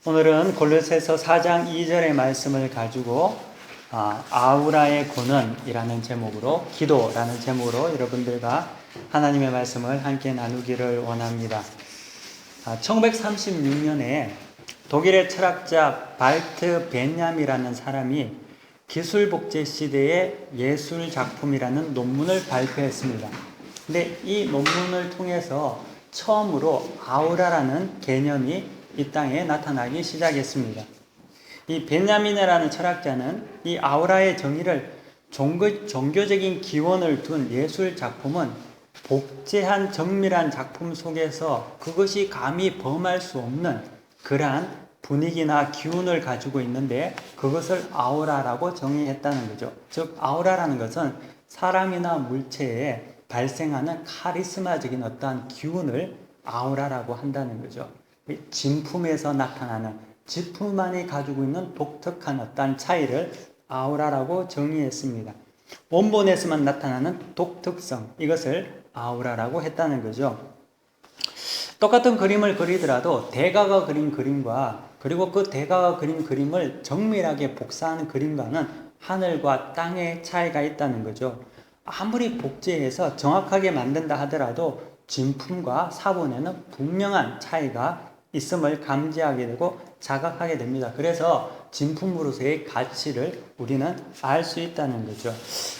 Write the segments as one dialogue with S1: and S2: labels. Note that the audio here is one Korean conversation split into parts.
S1: 오늘은 골로새서 4장 2절의 말씀을 가지고 아우라의 군은이라는 제목으로, 기도라는 제목으로 여러분들과 하나님의 말씀을 함께 나누기를 원합니다. 1936년에 독일의 철학자 발트 벤얌이라는 사람이 기술복제 시대의 예술 작품이라는 논문을 발표했습니다. 근데 이 논문을 통해서 처음으로 아우라라는 개념이 이 땅에 나타나기 시작했습니다. 이 벤야민이라는 철학자는 이 아우라의 정의를 종교적인 기원을 둔 예술 작품은 복제한 정밀한 작품 속에서 그것이 감히 범할 수 없는 그러한 분위기나 기운을 가지고 있는데 그것을 아우라라고 정의했다는 거죠. 즉 아우라라는 것은 사람이나 물체에 발생하는 카리스마적인 어떠한 기운을 아우라라고 한다는 거죠. 진품에서 나타나는 진품만이 가지고 있는 독특한 어떤 차이를 아우라라고 정의했습니다. 원본에서만 나타나는 독특성, 이것을 아우라라고 했다는 거죠. 똑같은 그림을 그리더라도 대가가 그린 그림과 그리고 그 대가가 그린 그림을 정밀하게 복사한 그림과는 하늘과 땅의 차이가 있다는 거죠. 아무리 복제해서 정확하게 만든다 하더라도 진품과 사본에는 분명한 차이가 있음을 감지하게 되고 자각하게 됩니다. 그래서 진품으로서의 가치를 우리는 알 수 있다는 거죠.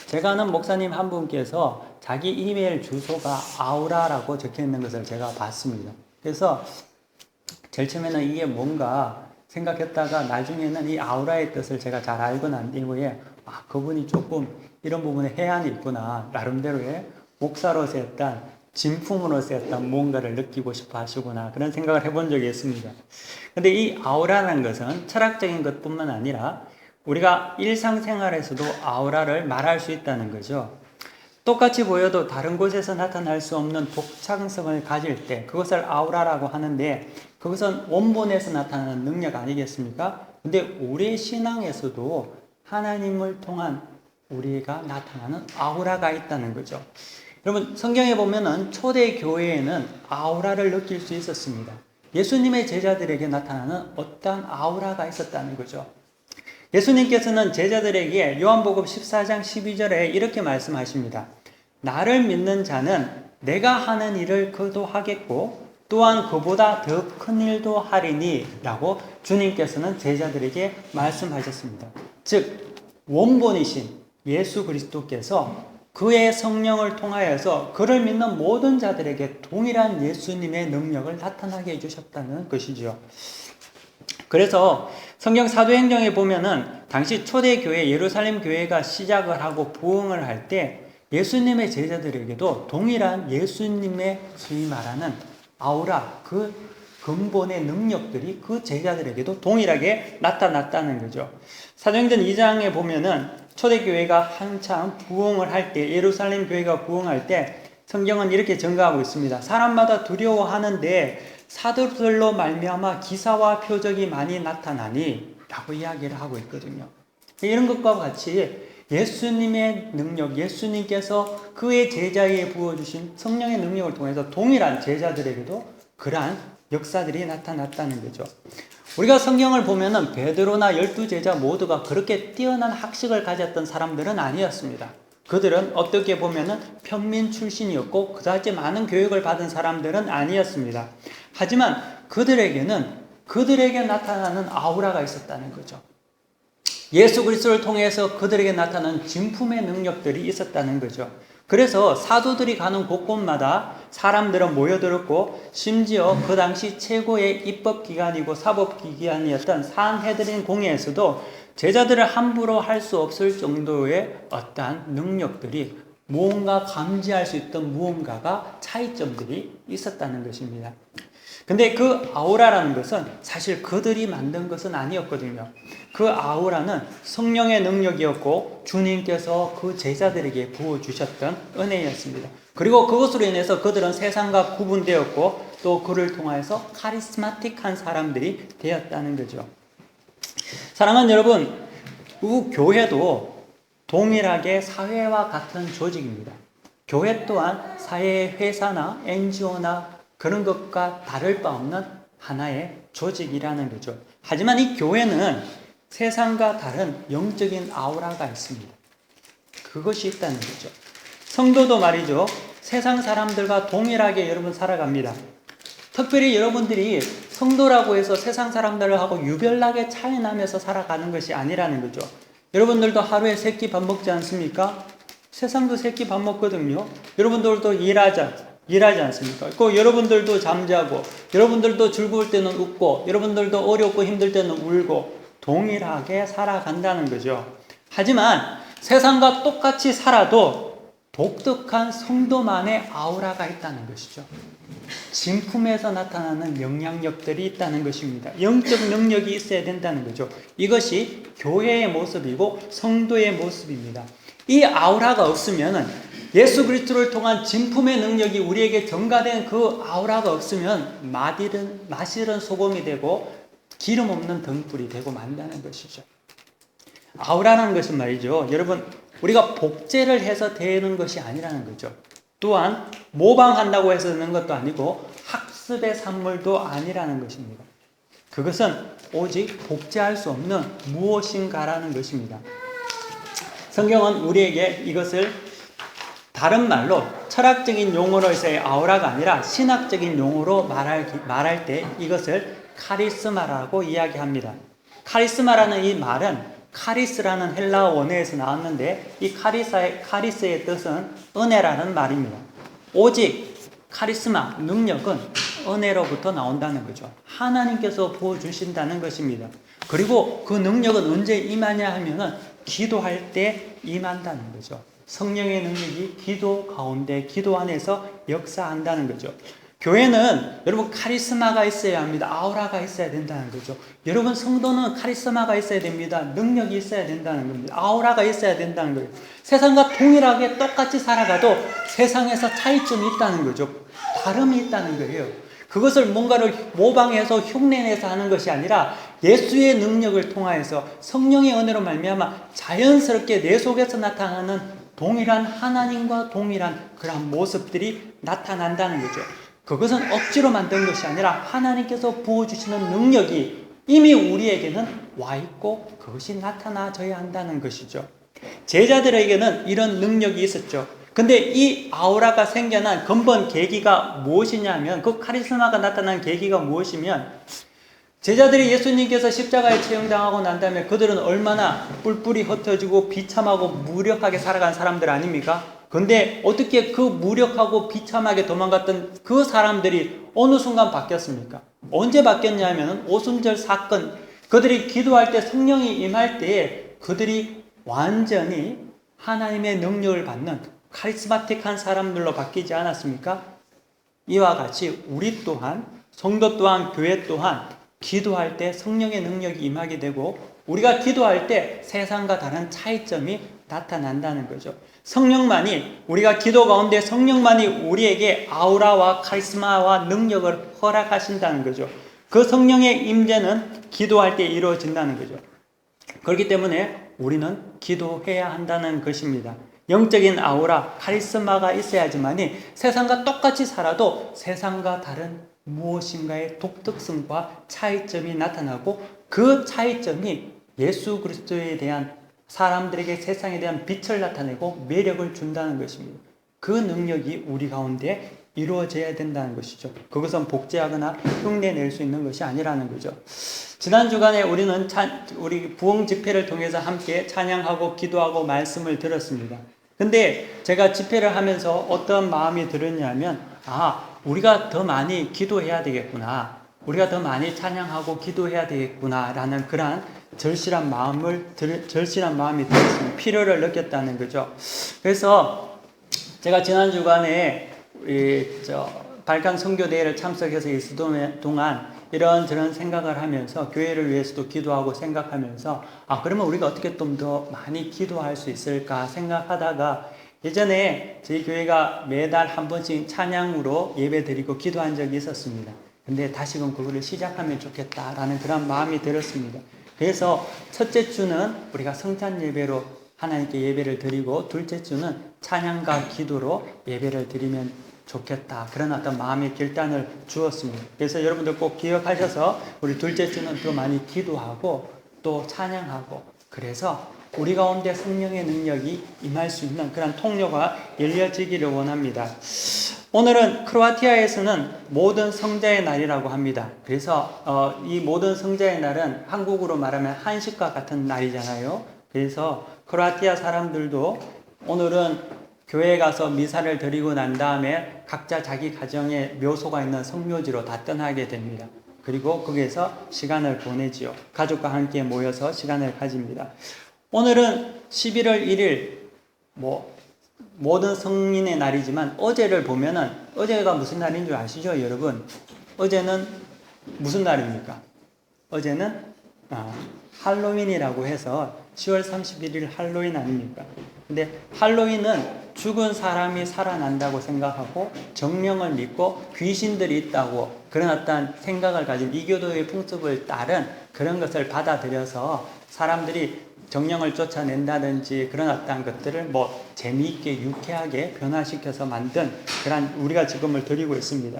S1: 제가 아는 목사님 한 분께서 자기 이메일 주소가 아우라라고 적혀 있는 것을 제가 봤습니다. 그래서 제일 처음에는 이게 뭔가 생각했다가 나중에는 이 아우라의 뜻을 제가 잘 알고 난 이후에 그분이 조금 이런 부분에 해안이 있구나, 나름대로의 목사로서 했던 진품으로서 어떤 무언가를 느끼고 싶어 하시구나, 그런 생각을 해본 적이 있습니다. 근데 이 아우라라는 것은 철학적인 것뿐만 아니라 우리가 일상생활에서도 아우라를 말할 수 있다는 거죠. 똑같이 보여도 다른 곳에서 나타날 수 없는 독창성을 가질 때 그것을 아우라라고 하는데 그것은 원본에서 나타나는 능력 아니겠습니까? 근데 우리의 신앙에서도 하나님을 통한 우리가 나타나는 아우라가 있다는 거죠. 여러분, 성경에 보면은 초대 교회에는 아우라를 느낄 수 있었습니다. 예수님의 제자들에게 나타나는 어떠한 아우라가 있었다는 거죠. 예수님께서는 제자들에게 요한복음 14장 12절에 이렇게 말씀하십니다. 나를 믿는 자는 내가 하는 일을 그도 하겠고 또한 그보다 더 큰 일도 하리니 라고 주님께서는 제자들에게 말씀하셨습니다. 즉 원본이신 예수 그리스도께서 그의 성령을 통하여서 그를 믿는 모든 자들에게 동일한 예수님의 능력을 나타나게 해주셨다는 것이죠. 그래서 성경 사도행전에 보면은 당시 초대교회 예루살렘 교회가 시작을 하고 부흥을 할 때 예수님의 제자들에게도 동일한 예수님의 소위 말하는 아우라, 그 근본의 능력들이 그 제자들에게도 동일하게 나타났다는 거죠. 사도행전 2장에 보면은 초대교회가 한참 부흥을 할 때, 예루살렘 교회가 부흥할 때 성경은 이렇게 증거하고 있습니다. 사람마다 두려워하는데 사도들로 말미암아 기사와 표적이 많이 나타나니 라고 이야기를 하고 있거든요. 이런 것과 같이 예수님의 능력, 예수님께서 그의 제자에게 부어주신 성령의 능력을 통해서 동일한 제자들에게도 그러한 역사들이 나타났다는 거죠. 우리가 성경을 보면은 베드로나 12제자 모두가 그렇게 뛰어난 학식을 가졌던 사람들은 아니었습니다. 그들은 어떻게 보면은 평민 출신이었고 그다지 많은 교육을 받은 사람들은 아니었습니다. 하지만 그들에게 나타나는 아우라가 있었다는 거죠. 예수 그리스도를 통해서 그들에게 나타나는 진품의 능력들이 있었다는 거죠. 그래서 사도들이 가는 곳곳마다 사람들은 모여들었고 심지어 그 당시 최고의 입법기관이고 사법기관이었던 산헤드린 공회에서도 제자들을 함부로 할 수 없을 정도의 어떠한 능력들이 무언가 감지할 수 있던 무언가가 차이점들이 있었다는 것입니다. 근데 그 아우라라는 것은 사실 그들이 만든 것은 아니었거든요. 그 아우라는 성령의 능력이었고 주님께서 그 제자들에게 부어주셨던 은혜였습니다. 그리고 그것으로 인해서 그들은 세상과 구분되었고 또 그를 통해서 카리스마틱한 사람들이 되었다는 거죠. 사랑하는 여러분, 그 교회도 동일하게 사회와 같은 조직입니다. 교회 또한 사회의 회사나 NGO나 그런 것과 다를 바 없는 하나의 조직이라는 거죠. 하지만 이 교회는 세상과 다른 영적인 아우라가 있습니다. 그것이 있다는 거죠. 성도도 말이죠. 세상 사람들과 동일하게 여러분 살아갑니다. 특별히 여러분들이 성도라고 해서 세상 사람들하고 유별나게 차이나면서 살아가는 것이 아니라는 거죠. 여러분들도 하루에 3끼 밥 먹지 않습니까? 세상도 3끼 밥 먹거든요. 여러분들도 일하지 않습니까? 꼭 여러분들도 잠자고, 여러분들도 즐거울 때는 웃고, 여러분들도 어렵고 힘들 때는 울고, 동일하게 살아간다는 거죠. 하지만 세상과 똑같이 살아도 독특한 성도만의 아우라가 있다는 것이죠. 진품에서 나타나는 영향력들이 있다는 것입니다. 영적 능력이 있어야 된다는 거죠. 이것이 교회의 모습이고 성도의 모습입니다. 이 아우라가 없으면, 예수 그리스도를 통한 진품의 능력이 우리에게 전가된 그 아우라가 없으면 마시른 소금이 되고 기름 없는 등불이 되고 만다는 것이죠. 아우라는 것은 말이죠, 여러분, 우리가 복제를 해서 되는 것이 아니라는 거죠. 또한 모방한다고 해서 되는 것도 아니고 학습의 산물도 아니라는 것입니다. 그것은 오직 복제할 수 없는 무엇인가라는 것입니다. 성경은 우리에게 이것을 다른 말로 철학적인 용어로서의 아우라가 아니라 신학적인 용어로 말할 때 이것을 카리스마라고 이야기합니다. 카리스마라는 이 말은 카리스라는 헬라어 원어에서 나왔는데, 이 카리스의 뜻은 은혜라는 말입니다. 오직 카리스마, 능력은 은혜로부터 나온다는 거죠. 하나님께서 부어주신다는 것입니다. 그리고 그 능력은 언제 임하냐 하면은 기도할 때 임한다는 거죠. 성령의 능력이 기도 가운데, 기도 안에서 역사한다는 거죠. 교회는 여러분 카리스마가 있어야 합니다. 아우라가 있어야 된다는 거죠. 여러분 성도는 카리스마가 있어야 됩니다. 능력이 있어야 된다는 겁니다. 아우라가 있어야 된다는 거예요. 세상과 동일하게 똑같이 살아가도 세상에서 차이점이 있다는 거죠. 다름이 있다는 거예요. 그것을 뭔가를 모방해서 흉내내서 하는 것이 아니라 예수의 능력을 통하여서 성령의 은혜로 말미암아 자연스럽게 내 속에서 나타나는 동일한 하나님과 동일한 그러한 모습들이 나타난다는 거죠. 그것은 억지로 만든 것이 아니라 하나님께서 부어주시는 능력이 이미 우리에게는 와 있고 그것이 나타나져야 한다는 것이죠. 제자들에게는 이런 능력이 있었죠. 근데 이 아우라가 생겨난 근본 계기가 무엇이냐면, 그 카리스마가 나타난 계기가 무엇이면, 제자들이 예수님께서 십자가에 처형당하고 난 다음에 그들은 얼마나 뿔뿔이 흩어지고 비참하고 무력하게 살아간 사람들 아닙니까? 근데 어떻게 그 무력하고 비참하게 도망갔던 그 사람들이 어느 순간 바뀌었습니까? 언제 바뀌었냐면 오순절 사건, 그들이 기도할 때 성령이 임할 때에 그들이 완전히 하나님의 능력을 받는 카리스마틱한 사람들로 바뀌지 않았습니까? 이와 같이 우리 또한, 성도 또한, 교회 또한 기도할 때 성령의 능력이 임하게 되고, 우리가 기도할 때 세상과 다른 차이점이 나타난다는 거죠. 성령만이, 우리가 기도 가운데 성령만이 우리에게 아우라와 카리스마와 능력을 허락하신다는 거죠. 그 성령의 임재는 기도할 때 이루어진다는 거죠. 그렇기 때문에 우리는 기도해야 한다는 것입니다. 영적인 아우라, 카리스마가 있어야지만이 세상과 똑같이 살아도 세상과 다른 무엇인가의 독특성과 차이점이 나타나고, 그 차이점이 예수 그리스도에 대한, 사람들에게 세상에 대한 빛을 나타내고 매력을 준다는 것입니다. 그 능력이 우리 가운데 이루어져야 된다는 것이죠. 그것은 복제하거나 흉내낼 수 있는 것이 아니라는 거죠. 지난 주간에 우리는 우리 부흥 집회를 통해서 함께 찬양하고 기도하고 말씀을 들었습니다. 근데 제가 집회를 하면서 어떤 마음이 들었냐면, 우리가 더 많이 기도해야 되겠구나, 우리가 더 많이 찬양하고 기도해야 되겠구나 라는 그러한 절실한 마음이 들었습니다. 필요를 느꼈다는 거죠. 그래서 제가 지난 주간에 발간 선교대회를 참석해서 있을 동안 이런저런 생각을 하면서 교회를 위해서도 기도하고 생각하면서 그러면 우리가 어떻게 좀 더 많이 기도할 수 있을까 생각하다가, 예전에 저희 교회가 매달 한 번씩 찬양으로 예배 드리고 기도한 적이 있었습니다. 근데 다시금 그거를 시작하면 좋겠다라는 그런 마음이 들었습니다. 그래서 첫째 주는 우리가 성찬 예배로 하나님께 예배를 드리고, 둘째 주는 찬양과 기도로 예배를 드리면 좋겠다. 그런 어떤 마음의 결단을 주었습니다. 그래서 여러분들 꼭 기억하셔서 우리 둘째 주는 더 많이 기도하고 또 찬양하고, 그래서 우리 가운데 성령의 능력이 임할 수 있는 그런 통로가 열려지기를 원합니다. 오늘은 크로아티아에서는 모든 성자의 날이라고 합니다. 그래서 이 모든 성자의 날은 한국으로 말하면 한식과 같은 날이잖아요. 그래서 크로아티아 사람들도 오늘은 교회에 가서 미사를 드리고 난 다음에 각자 자기 가정에 묘소가 있는 성묘지로 다 떠나게 됩니다. 그리고 거기에서 시간을 보내지요. 가족과 함께 모여서 시간을 가집니다. 오늘은 11월 1일 모든 성인의 날이지만, 어제를 보면은 어제가 무슨 날인 줄 아시죠, 여러분? 어제는 무슨 날입니까? 어제는 할로윈이라고 해서 10월 31일 할로윈 아닙니까? 근데 할로윈은 죽은 사람이 살아난다고 생각하고 정령을 믿고 귀신들이 있다고 그런 어떤 생각을 가진 이교도의 풍습을 따른 그런 것을 받아들여서 사람들이 정령을 쫓아낸다든지 그런 어떤 것들을 재미있게 유쾌하게 변화시켜서 만든 그런 우리가 지금을 드리고 있습니다.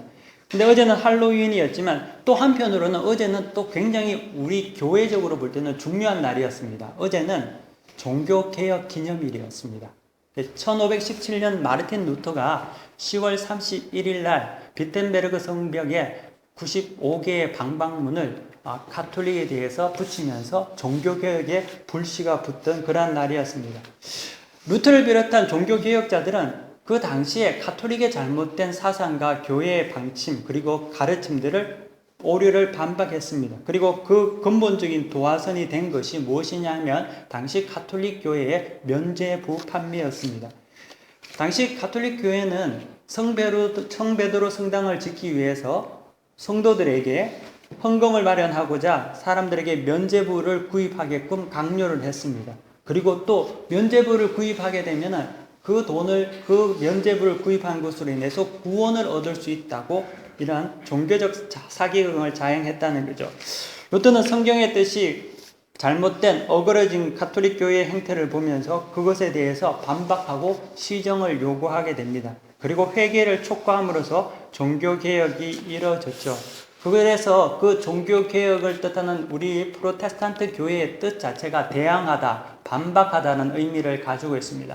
S1: 근데 어제는 할로윈이었지만 또 한편으로는 어제는 또 굉장히 우리 교회적으로 볼 때는 중요한 날이었습니다. 어제는 종교개혁 기념일이었습니다. 1517년 마르틴 루터가 10월 31일 날 비텐베르그 성벽에 95개의 방방문을 가톨릭에 대해서 붙이면서 종교개혁에 불씨가 붙던 그러한 날이었습니다. 루터를 비롯한 종교개혁자들은 그 당시에 가톨릭의 잘못된 사상과 교회의 방침 그리고 가르침들을 오류를 반박했습니다. 그리고 그 근본적인 도화선이 된 것이 무엇이냐면 당시 가톨릭 교회의 면죄부 판매였습니다. 당시 가톨릭 교회는 성베드로 성당을 짓기 위해서 성도들에게 헌금을 마련하고자 사람들에게 면죄부를 구입하게끔 강요를 했습니다. 그리고 또 면죄부를 구입하게 되면은 그 돈을 그 면죄부를 구입한 것으로 인해서 구원을 얻을 수 있다고 이러한 종교적 사기극을 자행했다는 거죠. 루터는 성경의 뜻이 잘못된 어그러진 가톨릭 교회의 행태를 보면서 그것에 대해서 반박하고 시정을 요구하게 됩니다. 그리고 회개를 촉구함으로써 종교개혁이 이루어졌죠. 그래서 그 종교개혁을 뜻하는 우리 프로테스탄트 교회의 뜻 자체가 대항하다, 반박하다는 의미를 가지고 있습니다.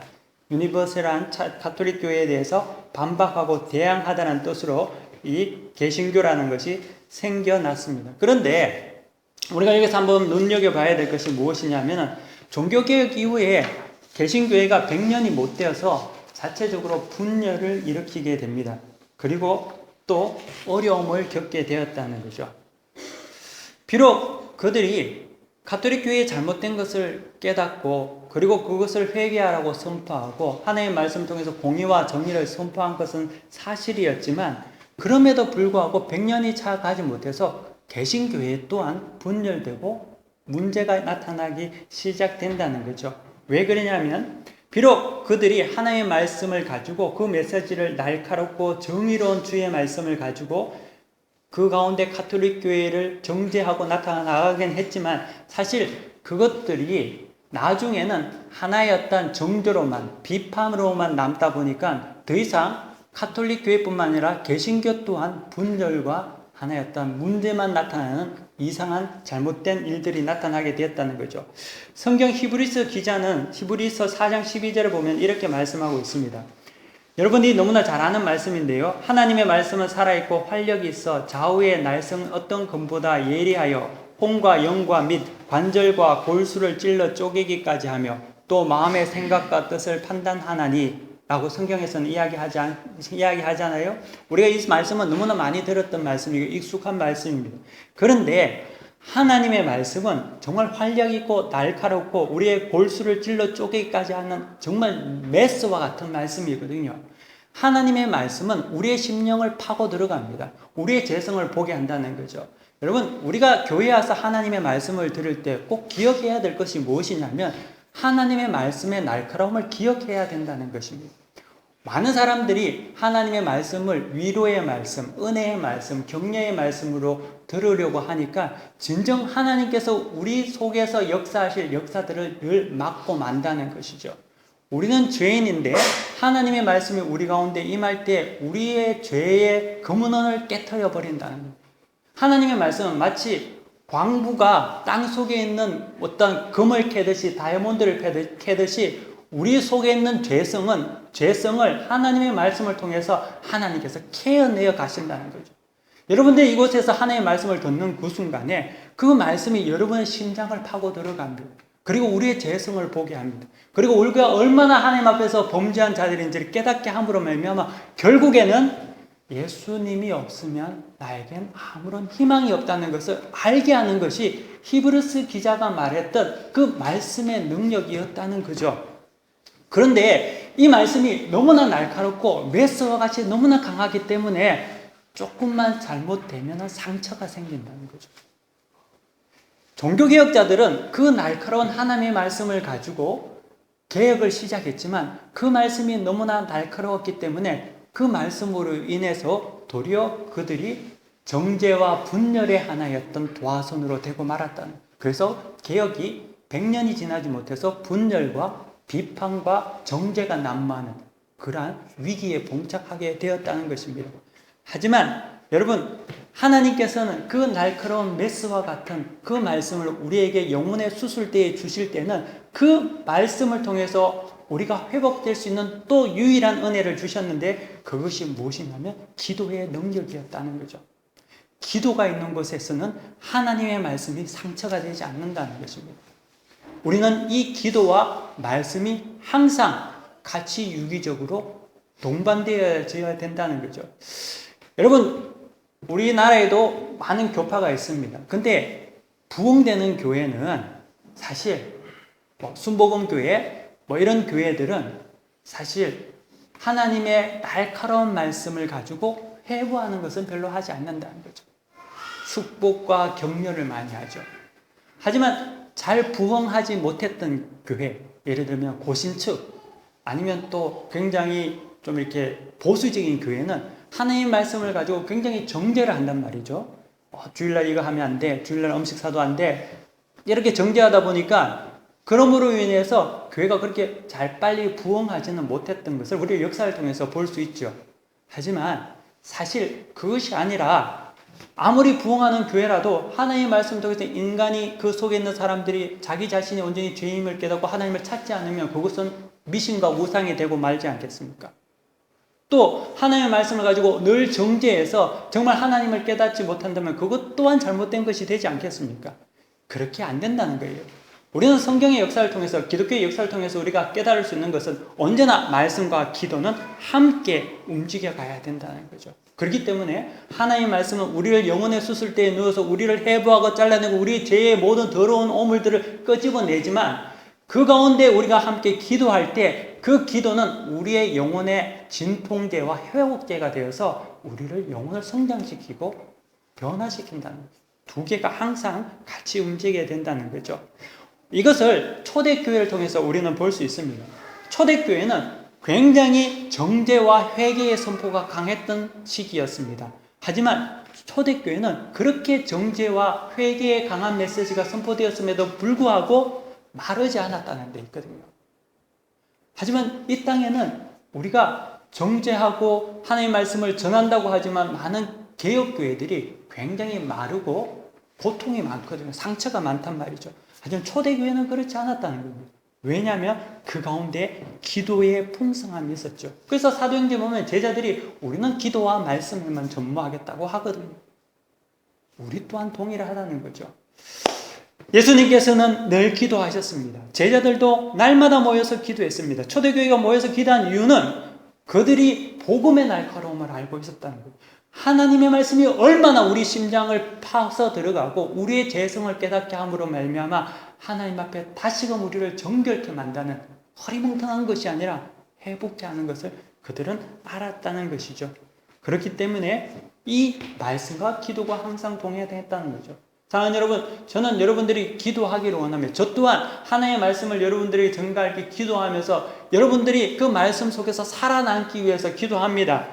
S1: 유니버설한 가톨릭 교회에 대해서 반박하고 대항하다는 뜻으로 이 개신교라는 것이 생겨났습니다. 그런데 우리가 여기서 한번 눈여겨봐야 될 것이 무엇이냐면 종교개혁 이후에 개신교회가 100년이 못 되어서 자체적으로 분열을 일으키게 됩니다. 그리고 또 어려움을 겪게 되었다는 거죠. 비록 그들이 가톨릭 교회의 잘못된 것을 깨닫고 그리고 그것을 회개하라고 선포하고 하나님의 말씀을 통해서 공의와 정의를 선포한 것은 사실이었지만, 그럼에도 불구하고 100년이 차 가지 못해서 개신교회 또한 분열되고 문제가 나타나기 시작된다는 거죠. 왜 그러냐면 비록 그들이 하나님의 말씀을 가지고 그 메시지를 날카롭고 정의로운 주의 말씀을 가지고 그 가운데 가톨릭 교회를 정죄하고 나타나가긴 했지만 사실 그것들이 나중에는 하나의 어떤 정죄로만 비판으로만 남다 보니까 더 이상 가톨릭 교회뿐만 아니라 개신교 또한 분열과 하나의 어떤 문제만 나타나는 이상한 잘못된 일들이 나타나게 되었다는 거죠. 성경 히브리서 기자는 히브리서 4장 12절을 보면 이렇게 말씀하고 있습니다. 여러분이 너무나 잘 아는 말씀인데요. 하나님의 말씀은 살아있고 활력이 있어 좌우의 날성 어떤 검보다 예리하여 혼과 영과 및 관절과 골수를 찔러 쪼개기까지 하며 또 마음의 생각과 뜻을 판단하나니 라고 성경에서는 이야기하잖아요. 우리가 이 말씀은 너무나 많이 들었던 말씀이고 익숙한 말씀입니다. 그런데 하나님의 말씀은 정말 활력 있고 날카롭고 우리의 골수를 찔러 쪼개기까지 하는 정말 메스와 같은 말씀이거든요. 하나님의 말씀은 우리의 심령을 파고 들어갑니다. 우리의 재성을 보게 한다는 거죠. 여러분, 우리가 교회에 와서 하나님의 말씀을 들을 때 꼭 기억해야 될 것이 무엇이냐면 하나님의 말씀의 날카로움을 기억해야 된다는 것입니다. 많은 사람들이 하나님의 말씀을 위로의 말씀, 은혜의 말씀, 격려의 말씀으로 들으려고 하니까 진정 하나님께서 우리 속에서 역사하실 역사들을 늘 막고 만다는 것이죠. 우리는 죄인인데 하나님의 말씀이 우리 가운데 임할 때 우리의 죄의 금은원을 깨트려 버린다는 거예요. 하나님의 말씀은 마치 광부가 땅 속에 있는 어떤 금을 캐듯이, 다이아몬드를 캐듯이 우리 속에 있는 죄성을 하나님의 말씀을 통해서 하나님께서 캐어내어 가신다는 거죠. 여러분들 이곳에서 하나님의 말씀을 듣는 그 순간에 그 말씀이 여러분의 심장을 파고 들어갑니다. 그리고 우리의 죄성을 보게 합니다. 그리고 우리가 얼마나 하나님 앞에서 범죄한 자들인지를 깨닫게 함으로 말미암아 결국에는 예수님이 없으면 나에겐 아무런 희망이 없다는 것을 알게 하는 것이 히브리서 기자가 말했던 그 말씀의 능력이었다는 거죠. 그런데 이 말씀이 너무나 날카롭고 메스와 같이 너무나 강하기 때문에 조금만 잘못되면 상처가 생긴다는 거죠. 종교개혁자들은 그 날카로운 하나님의 말씀을 가지고 개혁을 시작했지만 그 말씀이 너무나 날카로웠기 때문에 그 말씀으로 인해서 도리어 그들이 정죄와 분열의 하나였던 도화선으로 되고 말았다는 거예요. 그래서 개혁이 100년이 지나지 못해서 분열과 비판과 정죄가 난무하는 그러한 위기에 봉착하게 되었다는 것입니다. 하지만 여러분, 하나님께서는 그 날카로운 메스와 같은 그 말씀을 우리에게 영혼의 수술대에 주실 때는 그 말씀을 통해서 우리가 회복될 수 있는 또 유일한 은혜를 주셨는데 그것이 무엇이냐면 기도의 능력이었다는 거죠. 기도가 있는 곳에서는 하나님의 말씀이 상처가 되지 않는다는 것입니다. 우리는 이 기도와 말씀이 항상 같이 유기적으로 동반되어져야 된다는 거죠. 여러분, 우리나라에도 많은 교파가 있습니다. 근데 부흥되는 교회는 사실 순복음교회 이런 교회들은 사실 하나님의 날카로운 말씀을 가지고 회부하는 것은 별로 하지 않는다는 거죠. 축복과 격려를 많이 하죠. 하지만 잘 부흥하지 못했던 교회, 예를 들면 고신측 아니면 또 굉장히 좀 이렇게 보수적인 교회는 하나님의 말씀을 가지고 굉장히 정죄를 한단 말이죠. 주일날 이거 하면 안 돼. 주일날 음식사도 안 돼. 이렇게 정죄하다 보니까 그러므로 인해서 교회가 그렇게 잘 빨리 부흥하지는 못했던 것을 우리 역사를 통해서 볼 수 있죠. 하지만 사실 그것이 아니라 아무리 부흥하는 교회라도 하나님의 말씀을 통해서 인간이 그 속에 있는 사람들이 자기 자신이 온전히 죄임을 깨닫고 하나님을 찾지 않으면 그것은 미신과 우상이 되고 말지 않겠습니까? 또 하나님의 말씀을 가지고 늘 정죄해서 정말 하나님을 깨닫지 못한다면 그것 또한 잘못된 것이 되지 않겠습니까? 그렇게 안 된다는 거예요. 우리는 성경의 역사를 통해서, 기독교의 역사를 통해서 우리가 깨달을 수 있는 것은 언제나 말씀과 기도는 함께 움직여 가야 된다는 거죠. 그렇기 때문에 하나님의 말씀은 우리를 영혼의 수술대에 누워서 우리를 해부하고 잘라내고 우리 죄의 모든 더러운 오물들을 끄집어내지만 그 가운데 우리가 함께 기도할 때 그 기도는 우리의 영혼의 진통제와 회복제가 되어서 우리를 영혼을 성장시키고 변화시킨다는 거죠. 두 개가 항상 같이 움직여야 된다는 거죠. 이것을 초대교회를 통해서 우리는 볼 수 있습니다. 초대교회는 굉장히 정죄와 회개의 선포가 강했던 시기였습니다. 하지만 초대교회는 그렇게 정죄와 회개의 강한 메시지가 선포되었음에도 불구하고 마르지 않았다는 데 있거든요. 하지만 이 땅에는 우리가 정죄하고 하나님의 말씀을 전한다고 하지만 많은 개혁교회들이 굉장히 마르고 고통이 많거든요. 상처가 많단 말이죠. 하지만 초대교회는 그렇지 않았다는 겁니다. 왜냐하면 그 가운데 기도의 풍성함이 있었죠. 그래서 사도행전 보면 제자들이 우리는 기도와 말씀에만 전무하겠다고 하거든요. 우리 또한 동일하다는 거죠. 예수님께서는 늘 기도하셨습니다. 제자들도 날마다 모여서 기도했습니다. 초대교회가 모여서 기도한 이유는 그들이 복음의 날카로움을 알고 있었다는 거예요. 하나님의 말씀이 얼마나 우리 심장을 파서 들어가고 우리의 죄성을 깨닫게 함으로 말미암아 하나님 앞에 다시금 우리를 정결케 만드는 허리멍텅한 것이 아니라 회복케 하는 것을 그들은 알았다는 것이죠. 그렇기 때문에 이 말씀과 기도가 항상 동행했다는 거죠. 사랑하는 여러분, 저는 여러분들이 기도하기를 원합니다. 저 또한 하나님의 말씀을 여러분들에게 전가하기 기도하면서 여러분들이 그 말씀 속에서 살아남기 위해서 기도합니다.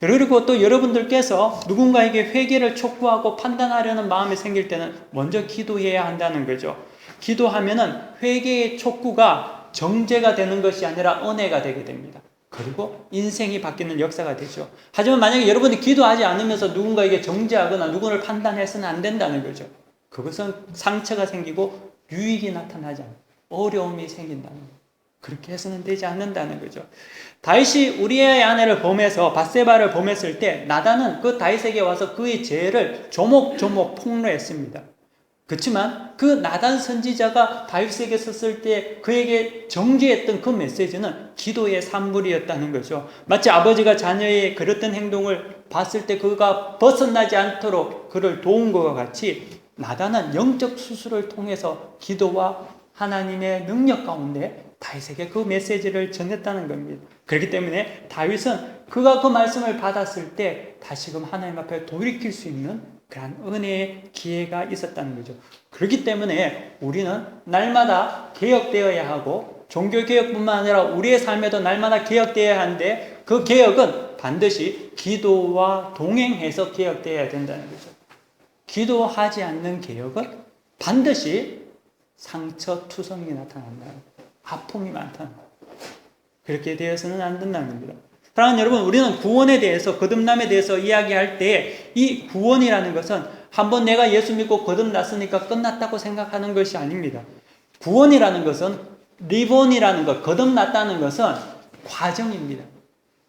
S1: 그리고 또 여러분들께서 누군가에게 회개를 촉구하고 판단하려는 마음이 생길 때는 먼저 기도해야 한다는 거죠. 기도하면은 회개의 촉구가 정죄가 되는 것이 아니라 은혜가 되게 됩니다. 그리고 인생이 바뀌는 역사가 되죠. 하지만 만약에 여러분이 기도하지 않으면서 누군가에게 정죄하거나 누구를 판단해서는 안 된다는 거죠. 그것은 상처가 생기고 유익이 나타나지 않아요. 어려움이 생긴다는 거예요. 그렇게 해서는 되지 않는다는 거죠. 다윗이 우리의 아내를 범해서 밧세바를 범했을 때 나단은 그 다윗에게 와서 그의 죄를 조목조목 폭로했습니다. 그렇지만 그 나단 선지자가 다윗에게 썼을 때 그에게 정죄했던 그 메시지는 기도의 산물이었다는 거죠. 마치 아버지가 자녀의 그랬던 행동을 봤을 때 그가 벗어나지 않도록 그를 도운 것과 같이 나단은 영적 수술을 통해서 기도와 하나님의 능력 가운데 다윗에게 그 메시지를 전했다는 겁니다. 그렇기 때문에 다윗은 그가 그 말씀을 받았을 때 다시금 하나님 앞에 돌이킬 수 있는 그런 은혜의 기회가 있었다는 거죠. 그렇기 때문에 우리는 날마다 개혁되어야 하고 종교개혁뿐만 아니라 우리의 삶에도 날마다 개혁되어야 하는데 그 개혁은 반드시 기도와 동행해서 개혁되어야 된다는 거죠. 기도하지 않는 개혁은 반드시 상처투성이 나타난다. 아픔이 많다. 그렇게 되어서는 안 된다는 겁니다. 사랑하는 여러분, 우리는 구원에 대해서, 거듭남에 대해서 이야기할 때 이 구원이라는 것은 한번 내가 예수 믿고 거듭났으니까 끝났다고 생각하는 것이 아닙니다. 구원이라는 것은 리본이라는 것, 거듭났다는 것은 과정입니다.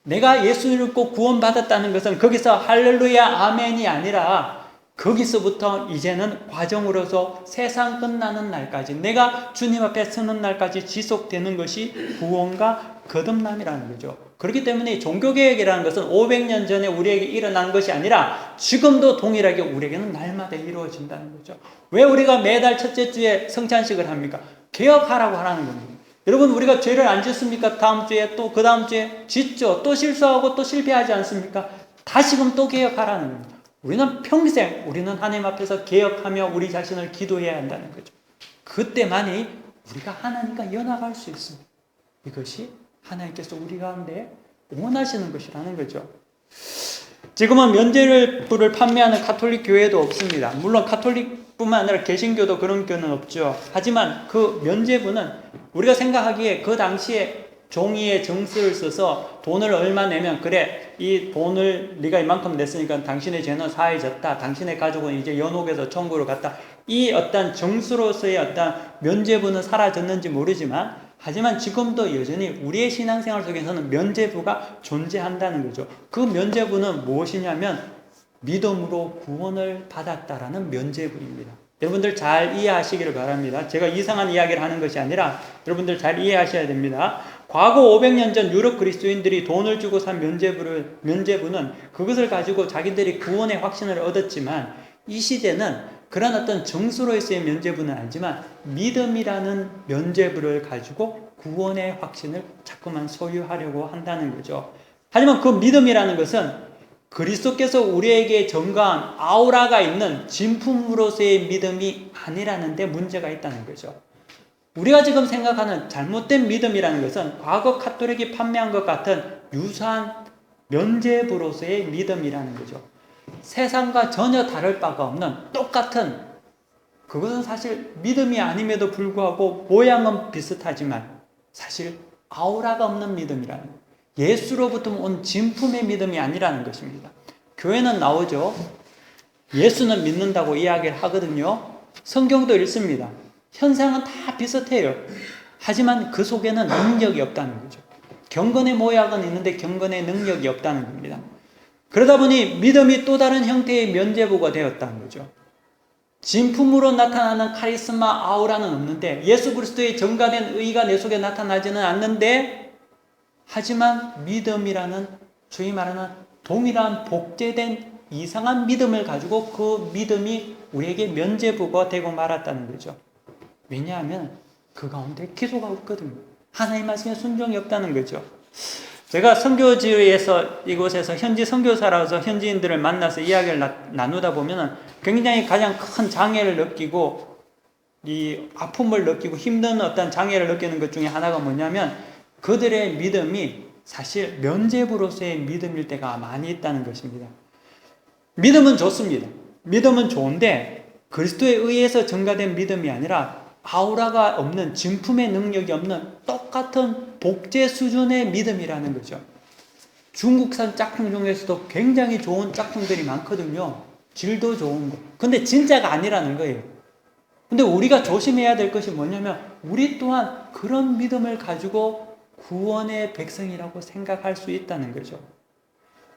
S1: 내가 예수를 믿고 구원받았다는 것은 거기서 할렐루야 아멘이 아니라 거기서부터 이제는 과정으로서 세상 끝나는 날까지 내가 주님 앞에 서는 날까지 지속되는 것이 구원과 거듭남이라는 거죠. 그렇기 때문에 종교개혁이라는 것은 500년 전에 우리에게 일어난 것이 아니라 지금도 동일하게 우리에게는 날마다 이루어진다는 거죠. 왜 우리가 매달 첫째 주에 성찬식을 합니까? 개혁하라고 하라는 겁니다. 여러분, 우리가 죄를 안 짓습니까? 다음 주에 또 그 다음 주에 짓죠. 또 실수하고 또 실패하지 않습니까? 다시금 또 개혁하라는 겁니다. 우리는 평생 우리는 하나님 앞에서 개혁하며 우리 자신을 기도해야 한다는 거죠. 그때만이 우리가 하나님과 연합할 수 있습니다. 이것이 하나님께서 우리 가운데 원하시는 것이라는 거죠. 지금은 면죄부를 판매하는 가톨릭 교회도 없습니다. 물론 가톨릭뿐만 아니라 개신교도 그런 교는 없죠. 하지만 그 면죄부는 우리가 생각하기에 그 당시에 종이에 정수를 써서 돈을 얼마 내면 그래 이 돈을 네가 이만큼 냈으니까 당신의 죄는 사해졌다. 당신의 가족은 이제 연옥에서 천국으로 갔다. 이 어떤 정수로서의 어떤 면죄부는 사라졌는지 모르지만 하지만 지금도 여전히 우리의 신앙생활 속에서는 면죄부가 존재한다는 거죠. 그 면죄부는 무엇이냐면 믿음으로 구원을 받았다라는 면죄부입니다. 여러분들 잘 이해하시기를 바랍니다. 제가 이상한 이야기를 하는 것이 아니라 여러분들 잘 이해하셔야 됩니다. 과거 500년 전 유럽 그리스도인들이 돈을 주고 산 면죄부는 그것을 가지고 자기들이 구원의 확신을 얻었지만 이 시대는 그런 어떤 정수로서의 면죄부는 아니지만 믿음이라는 면죄부를 가지고 구원의 확신을 자꾸만 소유하려고 한다는 거죠. 하지만 그 믿음이라는 것은 그리스도께서 우리에게 전가한 아우라가 있는 진품으로서의 믿음이 아니라는 데 문제가 있다는 거죠. 우리가 지금 생각하는 잘못된 믿음이라는 것은 과거 가톨릭이 판매한 것 같은 유사한 면죄부로서의 믿음이라는 거죠. 세상과 전혀 다를 바가 없는 똑같은, 그것은 사실 믿음이 아님에도 불구하고 모양은 비슷하지만 사실 아우라가 없는 믿음이라는 거예요. 예수로부터 온 진품의 믿음이 아니라는 것입니다. 교회는 나오죠. 예수는 믿는다고 이야기를 하거든요. 성경도 읽습니다. 현상은 다 비슷해요. 하지만 그 속에는 능력이 없다는 거죠. 경건의 모양은 있는데 경건의 능력이 없다는 겁니다. 그러다 보니 믿음이 또 다른 형태의 면죄부가 되었다는 거죠. 진품으로 나타나는 카리스마 아우라는 없는데 예수 그리스도의 전가된 의가 내 속에 나타나지는 않는데 하지만 믿음이라는 소위 말하는 동일한 복제된 이상한 믿음을 가지고 그 믿음이 우리에게 면죄부가 되고 말았다는 거죠. 왜냐하면 그 가운데 기도가 없거든요. 하나님 말씀에 순종이 없다는 거죠. 제가 선교지에서 이곳에서 현지 선교사라서 현지인들을 만나서 이야기를 나누다 보면 굉장히 가장 큰 장애를 느끼고 이 아픔을 느끼고 힘든 어떤 장애를 느끼는 것 중에 하나가 뭐냐면 그들의 믿음이 사실 면죄부로서의 믿음일 때가 많이 있다는 것입니다. 믿음은 좋습니다. 믿음은 좋은데 그리스도에 의해서 증가된 믿음이 아니라 아우라가 없는, 진품의 능력이 없는 똑같은 복제 수준의 믿음이라는 거죠. 중국산 짝퉁 중에서도 굉장히 좋은 짝퉁들이 많거든요. 질도 좋은 거. 근데 진짜가 아니라는 거예요. 근데 우리가 조심해야 될 것이 뭐냐면 우리 또한 그런 믿음을 가지고 구원의 백성이라고 생각할 수 있다는 거죠.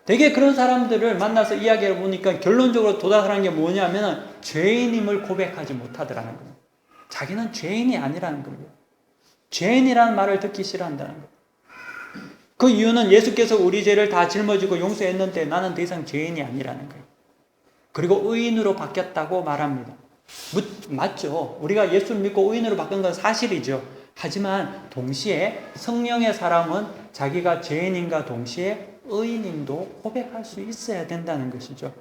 S1: 되게 그런 사람들을 만나서 이야기해 보니까 결론적으로 도달하는 게 뭐냐면 죄인임을 고백하지 못하더라는 거예요. 자기는 죄인이 아니라는 겁니다. 죄인이라는 말을 듣기 싫어한다는 거예요. 그 이유는 예수께서 우리 죄를 다 짊어지고 용서했는데 나는 더 이상 죄인이 아니라는 거예요. 그리고 의인으로 바뀌었다고 말합니다. 맞죠. 우리가 예수를 믿고 의인으로 바뀐 건 사실이죠. 하지만 동시에 성령의 사람은 자기가 죄인인가 동시에 의인임도 고백할 수 있어야 된다는 것이죠.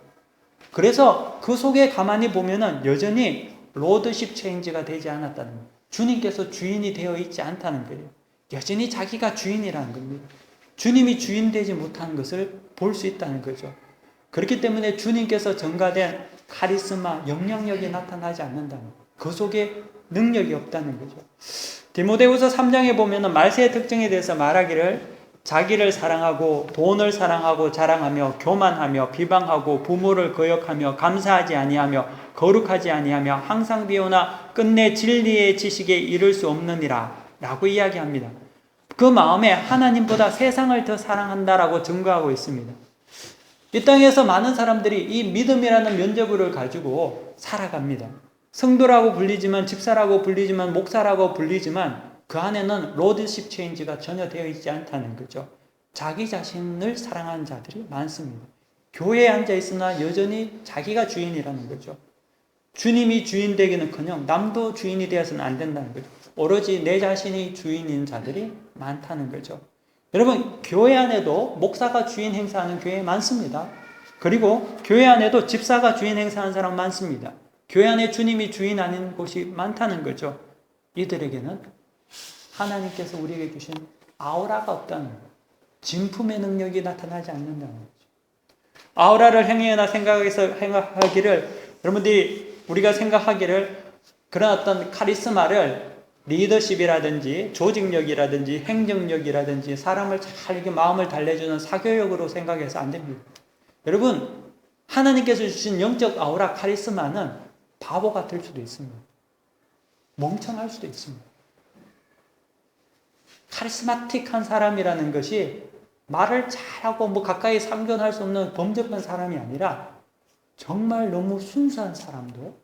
S1: 그래서 그 속에 가만히 보면은 여전히 로드십 체인지가 되지 않았다는 거예요. 주님께서 주인이 되어 있지 않다는 거예요. 여전히 자기가 주인이라는 겁니다. 주님이 주인 되지 못한 것을 볼 수 있다는 거죠. 그렇기 때문에 주님께서 전가된 카리스마, 영향력이 나타나지 않는다는 거예요. 그 속에 능력이 없다는 거죠. 디모데후서 3장에 보면은 말세의 특징에 대해서 말하기를 자기를 사랑하고 돈을 사랑하고 자랑하며 교만하며 비방하고 부모를 거역하며 감사하지 아니하며 거룩하지 아니하며 항상 비우나 끝내 진리의 지식에 이를 수 없느니라 라고 이야기합니다. 그 마음에 하나님보다 세상을 더 사랑한다라고 증거하고 있습니다. 이 땅에서 많은 사람들이 이 믿음이라는 면죄부를 가지고 살아갑니다. 성도라고 불리지만, 집사라고 불리지만, 목사라고 불리지만 그 안에는 로드십 체인지가 전혀 되어 있지 않다는 거죠. 자기 자신을 사랑하는 자들이 많습니다. 교회에 앉아 있으나 여전히 자기가 주인이라는 거죠. 주님이 주인 되기는커녕 남도 주인이 되어서는 안 된다는 거죠. 오로지 내 자신이 주인인 자들이 많다는 거죠. 여러분, 교회 안에도 목사가 주인 행사하는 교회 많습니다. 그리고 교회 안에도 집사가 주인 행사하는 사람 많습니다. 교회 안에 주님이 주인 아닌 곳이 많다는 거죠. 이들에게는 하나님께서 우리에게 주신 아우라가 없다는 거예요. 진품의 능력이 나타나지 않는다는 거죠. 아우라를 행해나 생각하기를 여러분들이 우리가 생각하기를 그런 어떤 카리스마를 리더십이라든지 조직력이라든지 행정력이라든지 사람을 잘 이렇게 마음을 달래주는 사교력으로 생각해서 안 됩니다. 여러분, 하나님께서 주신 영적 아우라 카리스마는 바보 같을 수도 있습니다. 멍청할 수도 있습니다. 카리스마틱한 사람이라는 것이 말을 잘하고 가까이 상견할 수 없는 범접한 사람이 아니라 정말 너무 순수한 사람도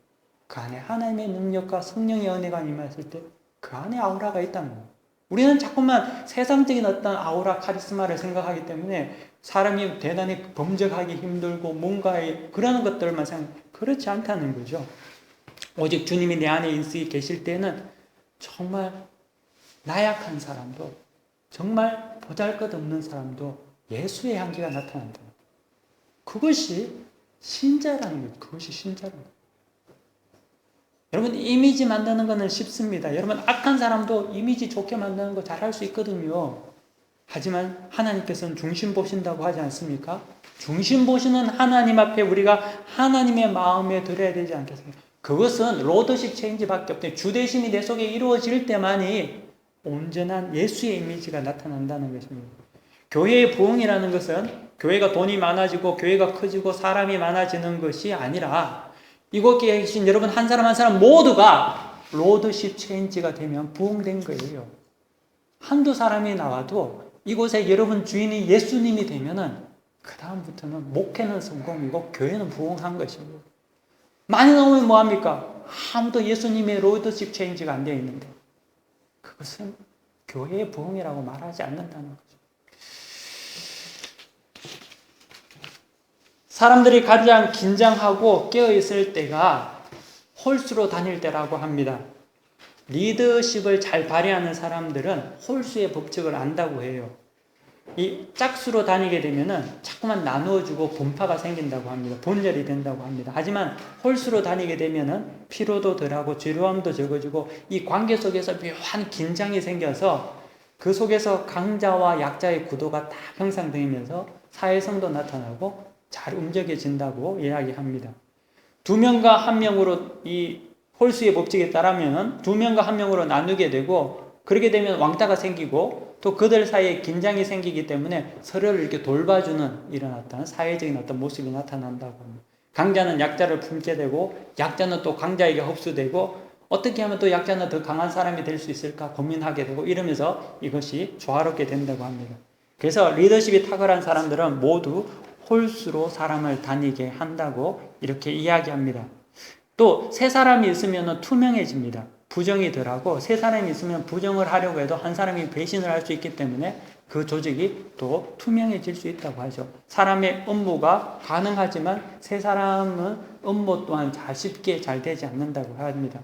S1: 그 안에 하나님의 능력과 성령의 은혜가 임했을 때 그 안에 아우라가 있다는 거예요. 우리는 자꾸만 세상적인 어떤 아우라 카리스마를 생각하기 때문에 사람이 대단히 범접하기 힘들고 뭔가에 그런 것들만 생각해요. 그렇지 않다는 거죠. 오직 주님이 내 안에 계실 때는 정말 나약한 사람도 정말 보잘것없는 사람도 예수의 향기가 나타난다. 그것이 신자라는 거예요. 그것이 신자라는 거예요. 여러분, 이미지 만드는 거는 쉽습니다. 여러분, 악한 사람도 이미지 좋게 만드는 거 잘할 수 있거든요. 하지만 하나님께서는 중심 보신다고 하지 않습니까? 중심 보시는 하나님 앞에 우리가 하나님의 마음에 들어야 되지 않겠습니까? 그것은 로드십 체인지밖에 없대요. 주대심이 내 속에 이루어질 때만이 온전한 예수의 이미지가 나타난다는 것입니다. 교회의 부흥이라는 것은 교회가 돈이 많아지고 교회가 커지고 사람이 많아지는 것이 아니라 이곳에 계신 여러분 한 사람 한 사람 모두가 로드십 체인지가 되면 부흥된 거예요. 한두 사람이 나와도 이곳에 여러분 주인이 예수님이 되면은 그 다음부터는 목회는 성공이고 교회는 부흥한 것입니다. 많이 나오면 뭐합니까? 아무도 예수님의 로드십 체인지가 안 되어 있는데 그것은 교회의 부흥이라고 말하지 않는다는 거죠. 사람들이 가장 긴장하고 깨어있을 때가 홀수로 다닐 때라고 합니다. 리더십을 잘 발휘하는 사람들은 홀수의 법칙을 안다고 해요. 이 짝수로 다니게 되면은 자꾸만 나누어주고 분파가 생긴다고 합니다. 분열이 된다고 합니다. 하지만 홀수로 다니게 되면은 피로도 덜하고 지루함도 적어지고 이 관계 속에서 묘한 긴장이 생겨서 그 속에서 강자와 약자의 구도가 다 형성되면서 사회성도 나타나고 잘 움직여진다고 이야기합니다. 2명과 1명으로 이 홀수의 법칙에 따르면 두 명과 한 명으로 나누게 되고, 그렇게 되면 왕따가 생기고 또 그들 사이에 긴장이 생기기 때문에 서로를 이렇게 돌봐주는 이런 어떤 사회적인 어떤 모습이 나타난다고 합니다. 강자는 약자를 품게 되고 약자는 또 강자에게 흡수되고, 어떻게 하면 또 약자는 더 강한 사람이 될 수 있을까 고민하게 되고, 이러면서 이것이 조화롭게 된다고 합니다. 그래서 리더십이 탁월한 사람들은 모두 홀수로 사람을 다니게 한다고 이렇게 이야기합니다. 또 세 사람이 있으면 투명해집니다. 부정이 덜하고, 세 사람이 있으면 부정을 하려고 해도 한 사람이 배신을 할 수 있기 때문에 그 조직이 또 투명해질 수 있다고 하죠. 사람의 업무가 가능하지만 세 사람은 업무 또한 쉽게 잘 되지 않는다고 합니다.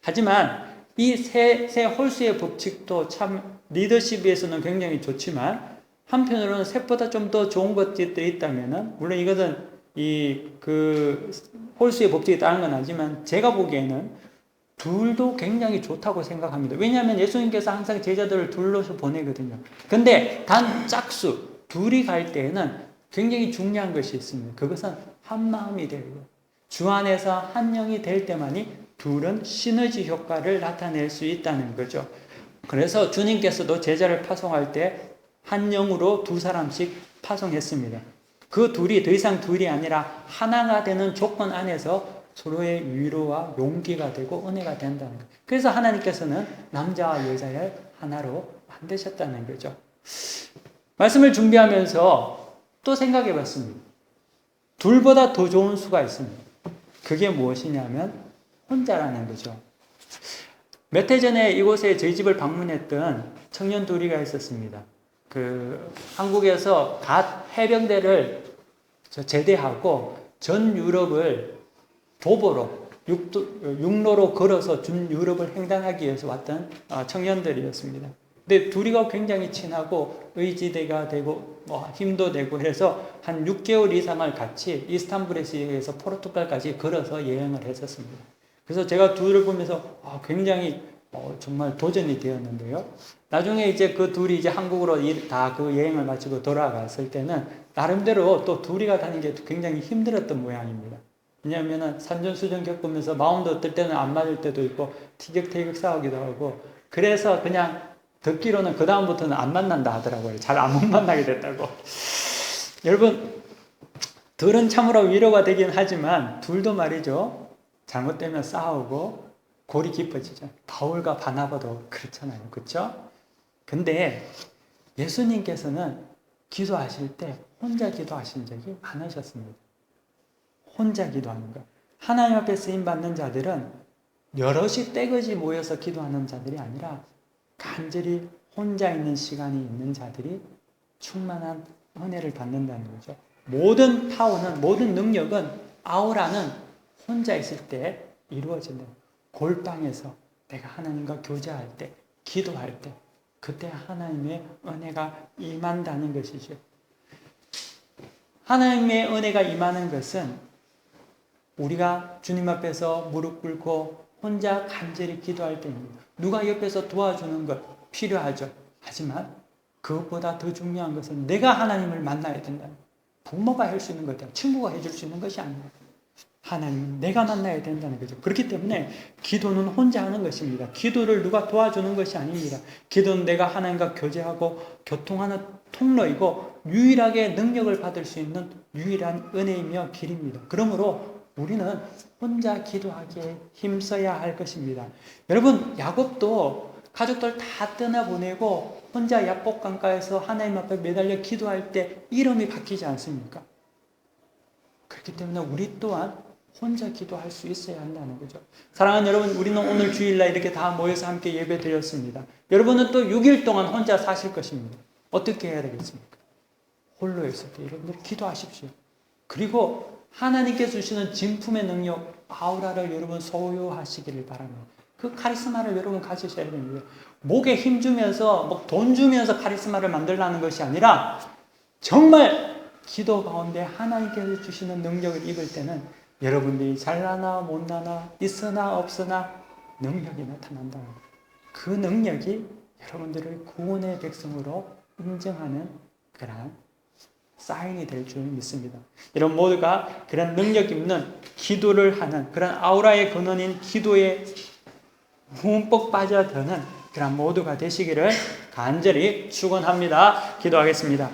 S1: 하지만 이 세 홀수의 법칙도 참 리더십에서는 굉장히 좋지만, 한편으로는 셋보다 좀 더 좋은 것들이 있다면은, 물론 이것은 홀수의 법칙에 따른 건 아니지만 제가 보기에는 둘도 굉장히 좋다고 생각합니다. 왜냐하면 예수님께서 항상 제자들을 둘러서 보내거든요. 근데 단 짝수, 둘이 갈 때에는 굉장히 중요한 것이 있습니다. 그것은 한 마음이 되고, 주 안에서 한 영이 될 때만이 둘은 시너지 효과를 나타낼 수 있다는 거죠. 그래서 주님께서도 제자를 파송할 때 한 영으로 두 사람씩 파송했습니다. 그 둘이 더 이상 둘이 아니라 하나가 되는 조건 안에서 서로의 위로와 용기가 되고 은혜가 된다는 거예요. 그래서 하나님께서는 남자와 여자를 하나로 만드셨다는 거죠. 말씀을 준비하면서 또 생각해 봤습니다. 둘보다 더 좋은 수가 있습니다. 그게 무엇이냐면 혼자라는 거죠. 몇 해 전에 이곳에 저희 집을 방문했던 청년 둘이가 있었습니다. 한국에서 갓 해병대를 제대하고 전 유럽을 도보로 육로로 걸어서 전 유럽을 횡단하기 위해서 왔던 청년들이었습니다. 근데 둘이가 굉장히 친하고 의지대가 되고 힘도 되고 해서 한 6개월 이상을 같이 이스탄불에서 포르투갈까지 걸어서 여행을 했었습니다. 그래서 제가 둘을 보면서 굉장히 정말 도전이 되었는데요. 나중에 이제 그 둘이 이제 한국으로 다 그 여행을 마치고 돌아갔을 때는 나름대로 또 둘이가 다니는 게 굉장히 힘들었던 모양입니다. 왜냐하면 산전수전 겪으면서 마음도 어떨 때는 안 맞을 때도 있고 티격태격 싸우기도 하고, 그래서 그냥 듣기로는 그 다음부터는 안 만난다 하더라고요. 잘 안 만나게 됐다고. 여러분, 둘은 참으로 위로가 되긴 하지만 둘도 말이죠, 잘못되면 싸우고 골이 깊어지죠. 바울과 바나바도 그렇잖아요. 그렇죠? 근데 예수님께서는 기도하실 때 혼자 기도하신 적이 많으셨습니다. 혼자 기도하는 것. 하나님 앞에 쓰임받는 자들은 여럿이 떼거지 모여서 기도하는 자들이 아니라 간절히 혼자 있는 시간이 있는 자들이 충만한 은혜를 받는다는 거죠. 모든 파워는, 모든 능력은, 아우라는 혼자 있을 때 이루어진다. 골방에서 내가 하나님과 교제할 때, 기도할 때, 그때 하나님의 은혜가 임한다는 것이죠. 하나님의 은혜가 임하는 것은 우리가 주님 앞에서 무릎 꿇고 혼자 간절히 기도할 때입니다. 누가 옆에서 도와주는 것 필요하죠. 하지만 그것보다 더 중요한 것은 내가 하나님을 만나야 된다. 부모가 할 수 있는 것이야. 친구가 해줄 수 있는 것이 아닙니다. 하나님은 내가 만나야 된다는 거죠. 그렇기 때문에 기도는 혼자 하는 것입니다. 기도를 누가 도와주는 것이 아닙니다. 기도는 내가 하나님과 교제하고 교통하는 통로이고 유일하게 능력을 받을 수 있는 유일한 은혜이며 길입니다. 그러므로 우리는 혼자 기도하기에 힘써야 할 것입니다. 여러분, 야곱도 가족들 다 떠나보내고 혼자 야복 강가에서 하나님 앞에 매달려 기도할 때 이름이 바뀌지 않습니까? 그렇기 때문에 우리 또한 혼자 기도할 수 있어야 한다는 거죠. 사랑하는 여러분, 우리는 오늘 주일날 이렇게 다 모여서 함께 예배 드렸습니다. 여러분은 또 6일 동안 혼자 사실 것입니다. 어떻게 해야 되겠습니까? 홀로 있을 때 여러분들 기도하십시오. 그리고 하나님께 주시는 진품의 능력, 아우라를 여러분 소유하시기를 바랍니다. 그 카리스마를 여러분 가지셔야 됩니다. 목에 힘 주면서, 돈 주면서 카리스마를 만들라는 것이 아니라 정말 기도 가운데 하나님께서 주시는 능력을 입을 때는 여러분들이 잘나나 못나나 있으나 없으나 능력이 나타난다. 그 능력이 여러분들을 구원의 백성으로 인정하는 그러한 사인이 될 줄 믿습니다. 이런 모두가 그런 능력 있는 기도를 하는 그런 아우라의 근원인 기도에 흠뻑 빠져드는 그런 모두가 되시기를 간절히 축원합니다. 기도하겠습니다.